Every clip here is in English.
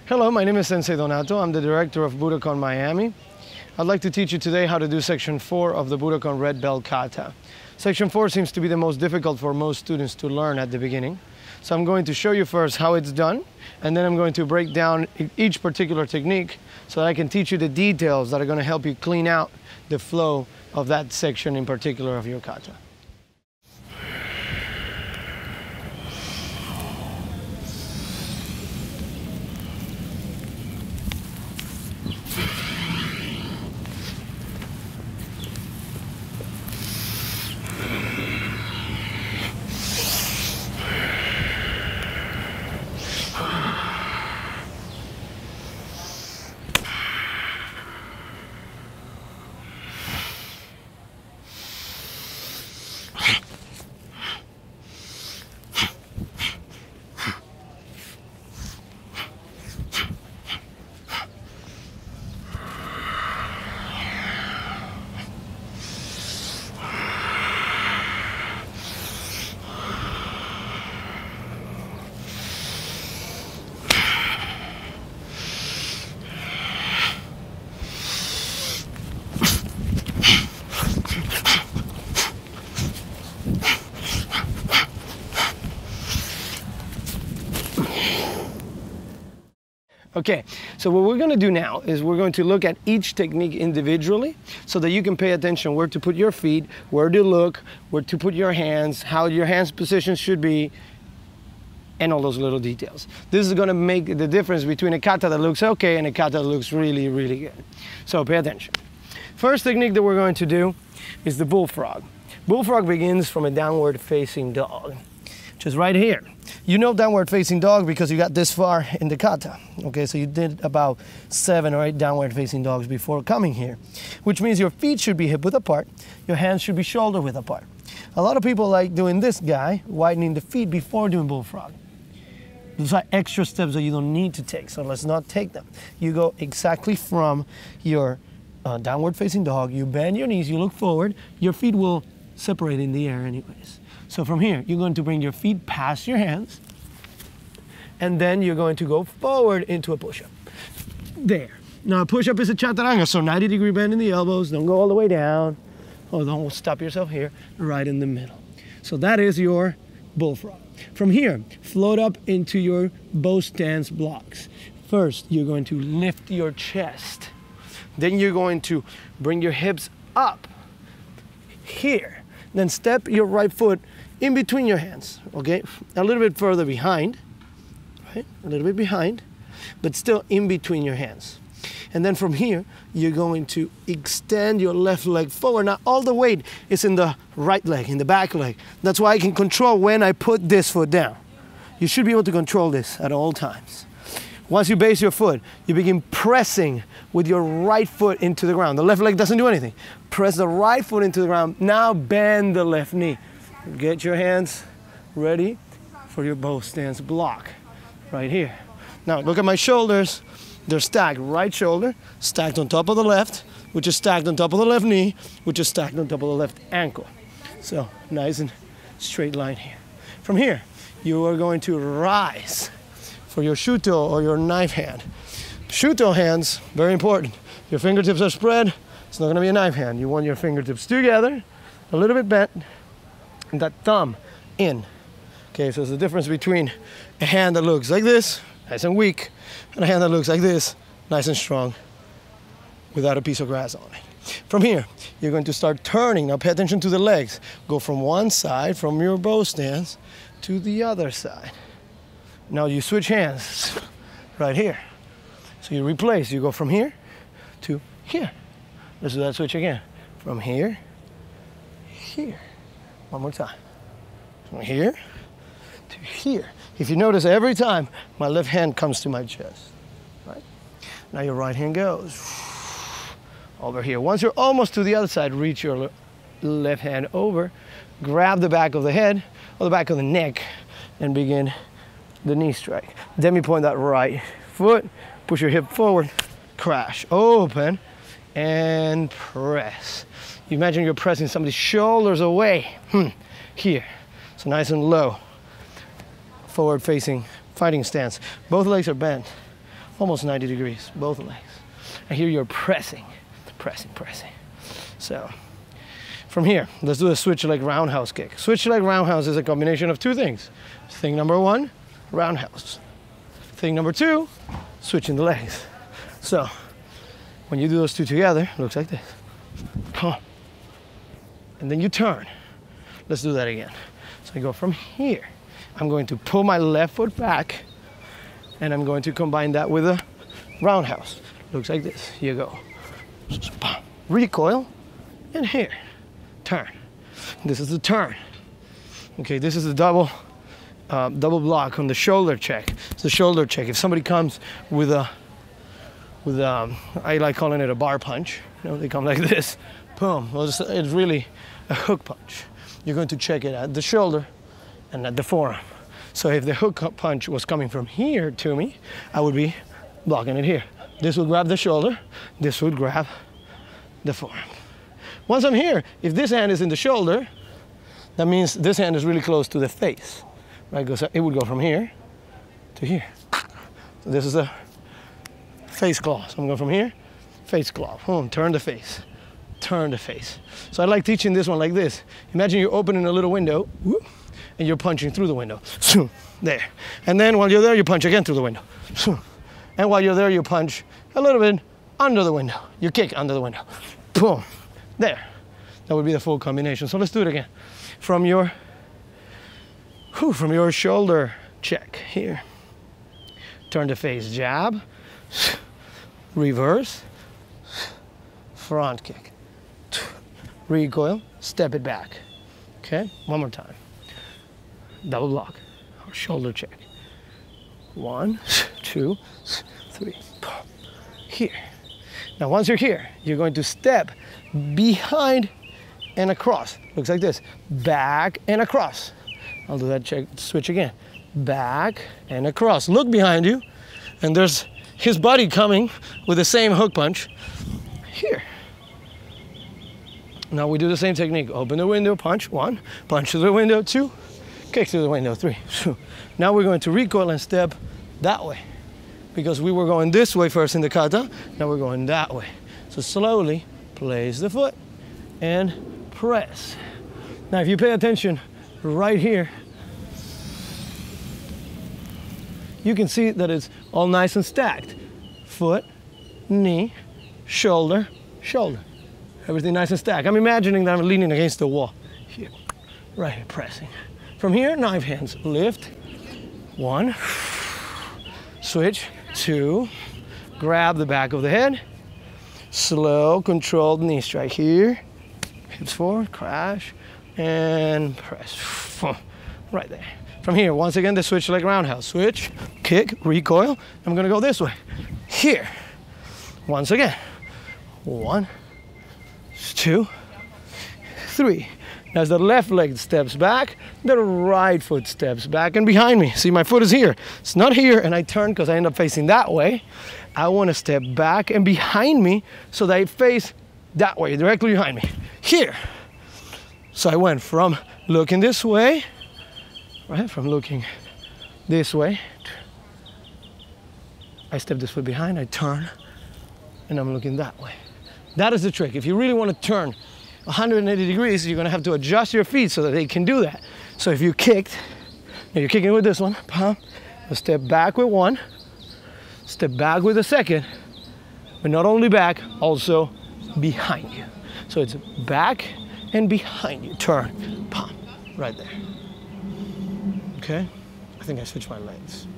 Hello, my name is Sensei Donato. I'm the director of Budokon Miami. I'd like to teach you today how to do section 4 of the Budokon Red Belt Kata. Section 4 seems to be the most difficult for most students to learn at the beginning. So I'm going to show you first how it's done, and then I'm going to break down each particular technique so that I can teach you the details that are going to help you clean out the flow of that section in particular of your kata. Okay, so what we're going to do now is we're going to look at each technique individually so that you can pay attention where to put your feet, where to look, where to put your hands, how your hands position should be, and all those little details. This is going to make the difference between a kata that looks okay and a kata that looks really, really good. So pay attention. First technique that we're going to do is the bullfrog. Bullfrog begins from a downward facing dog, which is right here. You know downward facing dog because you got this far in the kata. Okay, so you did about 7 or 8 downward facing dogs before coming here, which means your feet should be hip width apart, your hands should be shoulder width apart. A lot of people like doing this guy, widening the feet before doing bullfrog. Those are extra steps that you don't need to take, so let's not take them. You go exactly from your downward facing dog, you bend your knees, you look forward, your feet will separate in the air anyways. So from here, you're going to bring your feet past your hands, and then you're going to go forward into a push-up. There. Now a push-up is a chaturanga, so 90-degree bend in the elbows, don't go all the way down. Oh, don't stop yourself here, right in the middle. So that is your bullfrog. From here, float up into your bow stance blocks. First, you're going to lift your chest. Then you're going to bring your hips up here. Then step your right foot in between your hands, okay? A little bit further behind, right? A little bit behind, but still in between your hands. And then from here, you're going to extend your left leg forward. Now, all the weight is in the right leg, in the back leg. That's why I can control when I put this foot down. You should be able to control this at all times. Once you base your foot, you begin pressing with your right foot into the ground. The left leg doesn't do anything. Press the right foot into the ground. Now bend the left knee. Get your hands ready for your bow stance block right here. Now look at my shoulders. They're stacked. Right shoulder stacked on top of the left, which is stacked on top of the left knee, which is stacked on top of the left ankle. So nice and straight line here. From here, you are going to rise for your shuto or your knife hand. Shuto hands, very important. Your fingertips are spread. It's not going to be a knife hand. You want your fingertips together, a little bit bent, and that thumb in. Okay, so there's a difference between a hand that looks like this, nice and weak, and a hand that looks like this, nice and strong, without a piece of grass on it. From here, you're going to start turning. Now pay attention to the legs. Go from one side, from your bow stance, to the other side. Now you switch hands right here. So you replace, you go from here to here. Let's do that switch again. From here, here. One more time. From here to here. If you notice, every time my left hand comes to my chest, right? Now your right hand goes over here. Once you're almost to the other side, reach your left hand over, grab the back of the head or the back of the neck, and begin the knee strike. Demi point that right foot, push your hip forward, crash, open, and press. You imagine you're pressing somebody's shoulders away. Here. So nice and low. Forward facing fighting stance. Both legs are bent. almost 90 degrees, both legs. And here you're pressing, pressing, pressing. So from here, let's do a switch leg roundhouse kick. Switch leg roundhouse is a combination of two things. Thing number one, roundhouse. Thing number two, switching the legs. So when you do those two together, it looks like this. Come on. And then you turn. Let's do that again. So I go from here. I'm going to pull my left foot back, and I'm going to combine that with a roundhouse. Looks like this. Here you go. Recoil, and here. Turn. This is the turn. Okay, this is a double block on the shoulder check. It's a shoulder check. If somebody comes with a I like calling it a bar punch. You know, they come like this. Boom. Well, it's really a hook punch. You're going to check it at the shoulder and at the forearm. So if the hook punch was coming from here to me, I would be blocking it here. This would grab the shoulder. This would grab the forearm. Once I'm here, if this hand is in the shoulder, that means this hand is really close to the face. Right? It would go from here to here. So this is a face claw. So I'm going from here, face claw. Boom, turn the face. Turn the face. So I like teaching this one like this. Imagine you're opening a little window, whoop, and you're punching through the window. There. And then while you're there, you punch again through the window. And while you're there, you punch a little bit under the window. You kick under the window. Boom. There. That would be the full combination. So let's do it again. From your shoulder check here. Turn the face, jab, reverse, front kick. Recoil, step it back. Okay, one more time. Double block, or shoulder check. 1, 2, 3, here. Now once you're here, you're going to step behind and across. Looks like this, back and across. I'll do that check, switch again. Back and across. Look behind you, and there's his buddy coming with the same hook punch here. Now we do the same technique. Open the window, punch, 1, punch through the window, 2, kick through the window, 3. Now we're going to recoil and step that way, because we were going this way first in the kata, now we're going that way. So slowly place the foot and press. Now if you pay attention right here, you can see that it's all nice and stacked. Foot, knee, shoulder, shoulder. Everything nice and stacked. I'm imagining that I'm leaning against the wall. Here, right here, pressing. From here, knife hands. Lift, 1, switch, 2, grab the back of the head, slow, controlled knee strike here, hips forward, crash, and press. Right there. From here, once again, the switch leg roundhouse. Switch, kick, recoil. I'm gonna go this way. Here, once again. 1, 2, 3. As the left leg steps back, the right foot steps back and behind me. See, my foot is here. It's not here, and I turn because I end up facing that way. I want to step back and behind me so that I face that way, directly behind me. Here. So I went from looking this way, right? From looking this way. I step this foot behind, I turn, and I'm looking that way. That is the trick. If you really want to turn 180 degrees, you're gonna have to adjust your feet so that they can do that. So if you kicked, and you're kicking with this one, step back with 1, step back with the second, but not only back, also behind you. So it's back and behind you. Turn, pump, right there. Okay, I think I switched my legs.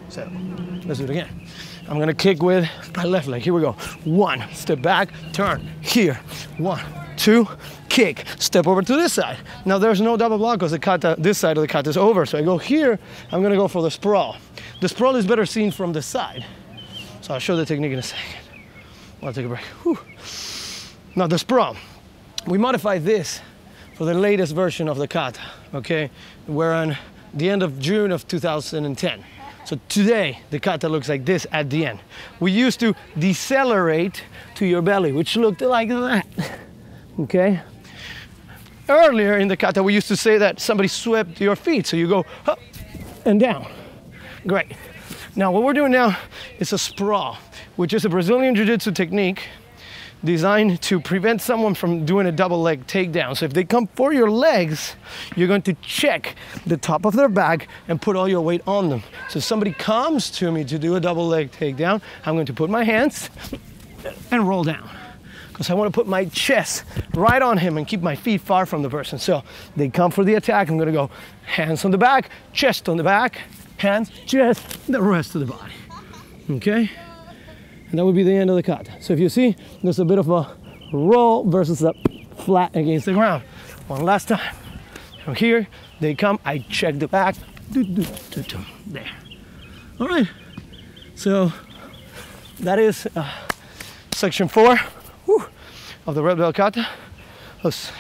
So let's do it again. I'm gonna kick with my left leg. Here we go. 1, step back, turn. Here, 1, 2, kick. Step over to this side. Now there's no double block because the kata, this side of the kata is over. So I go here, I'm gonna go for the sprawl. The sprawl is better seen from the side. So I'll show the technique in a second. I'll take a break. Whew. Now the sprawl. We modified this for the latest version of the kata, okay? We're on the end of June of 2010. So today, the kata looks like this at the end. We used to decelerate to your belly, which looked like that, okay? Earlier in the kata, we used to say that somebody swept your feet. So you go up and down. Great. Now what we're doing now is a sprawl, which is a Brazilian Jiu-Jitsu technique designed to prevent someone from doing a double leg takedown. So if they come for your legs, you're going to check the top of their back and put all your weight on them. So if somebody comes to me to do a double leg takedown, I'm going to put my hands and roll down, because I want to put my chest right on him and keep my feet far from the person. So they come for the attack, I'm going to go hands on the back, chest on the back, hands, chest, the rest of the body. Okay? And that would be the end of the kata. So if you see, there's a bit of a roll versus a flat against the ground. One last time. From here, they come, I check the back. There. All right. So that is section 4 of the red belt kata. Let's